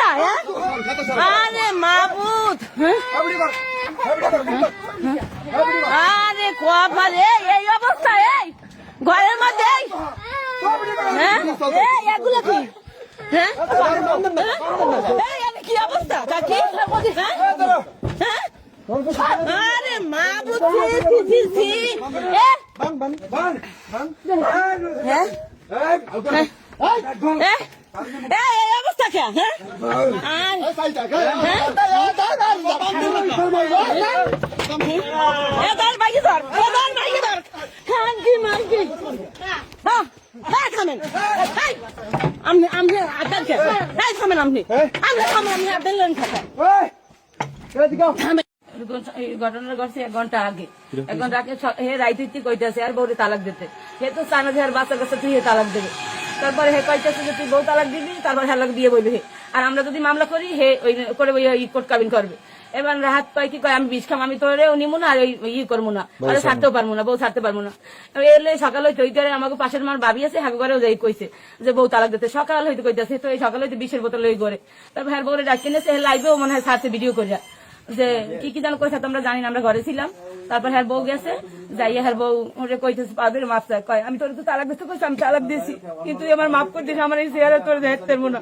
আরে মাবুদ, আরে কপাল, এই অবস্থা, এই ঘরের মধ্যে, এগুলো কি? কি অবস্থা কাকি? আরে মাবুদ, অবস্থা কে? ঘটনা ঘটছে 1 ঘন্টা আগে। 1 ঘন্টা আগে হে রাইতে কইতেছে আর বউরে তালাক দিতে। হে তো চানা যে আর বাচ্চার কাছে তুই তালাক দেবে। তারপরে হে কইতেছে যে তুই বউ তালাক দিবি, তারপর হেলাক দিয়ে বলবে হে। আর আমরা যদি মামলা করি হে ওই করে কোর্ট কাবিন করবে। এবার রাহাত কয় কি কয় আমি বিষ খাম, আমি তোরেও নিমু না আর ওই করবো না, আর ছাড়তেও পারবো না, বউ ছাড়তে পারবো না। এলে সকাল হইতে হইতে আমাকে পাশের মার ভাবি আছে হাগু ঘরেও যাই কইছে যে বউ তালাক দিতে। সকাল হইতে কইতেছে, তো এই সকাল হইতে 20-এর বোতল ওই করে। তারপর হ্যার বউরে ডাক কিনেছে, লাইভেও মনে হয় ছাড়ছে ভিডিও করিয়া যে কি যেন কইছে তোমরা জানি না, আমরা ঘরে ছিলাম। তারপর হ্যার বউ গেছে, যাইয়া হ্যার বউ ওরে কইতেছে পাবের মাপ চায়, কয় আমি তোর তো তালাক দিতে কইছি, আমি তালাক দিয়েছি, কিন্তু আমার মাফ করে দিস, আমার এই চেহারা তোর দেখতে পারবো না।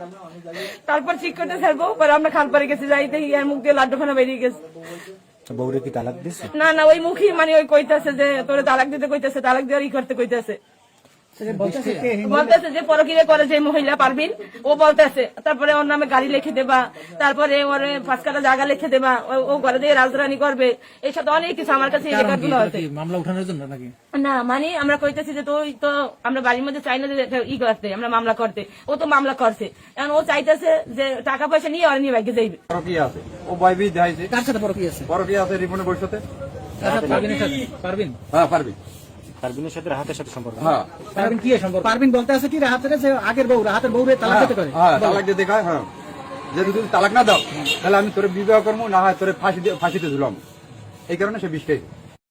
তারপর ঠিক করতে হ্যার বউ পরে আমরা খাল পারে গেছি, যাইতে ইয়ার মুখ দিয়ে লাড্ডু খানা বেরিয়ে গেছে। বউরে কি তালাক দিছে? না না, ওই মুখী মানে ওই কইতেছে যে তোরে তালাক দিতে কইতেছে, তালাক দিয়ে ই করতে কইতেছে। বলতেছে যে পরকিরে করে যে মহিলা পারবিন, ও বলতেছে তারপরে ওর নামে গাড়ি লিখে দেবা, তারপরে ওর 5 কাঠা জায়গা লিখে দেবা, ও ঘরে দিয়ে রাজধানী করবে, এই সাথে অনেক কিছু আমার কাছে এই রেকর্ডগুলো আছে। মামলা উঠানোর জন্য নাকি? না মানে আমরা কইতেছি যে তুই তো আমরা বাড়ির মধ্যে চাই না যে ই করতে, আমরা মামলা করতে, ও তো মামলা করছে, এখন ও চাইতেছে যে টাকা পয়সা নিয়ে আর নিয়ে বাইকে যাইবে। পরকীয়া আছে, ও বাইবি দেখাইছে। কার সাথে পরকীয়া আছে? পরকীয়া আছে রিপনের বউর সাথে। পারবিনের সাথে? পারবিন? হ্যাঁ পারবিন। পারবিনের সাথে রাহাতের সাথে সম্পর্ক? হ্যাঁ। পারবিন কি সম্পর্ক? পারবিন বলতে আছে কি রাহাতের যে আগের বউ, রাহাতের বউরে তালাক দিতে করে? হ্যাঁ তালাক দিয়ে দেখায়। হ্যাঁ, যদি তুই তালাক না দাও তাহলে আমি তোরে বিবাহ করবো, না হয় তোরে ফাঁসিতে ঝুলাম, এই কারণে সে বিষ খাইছে।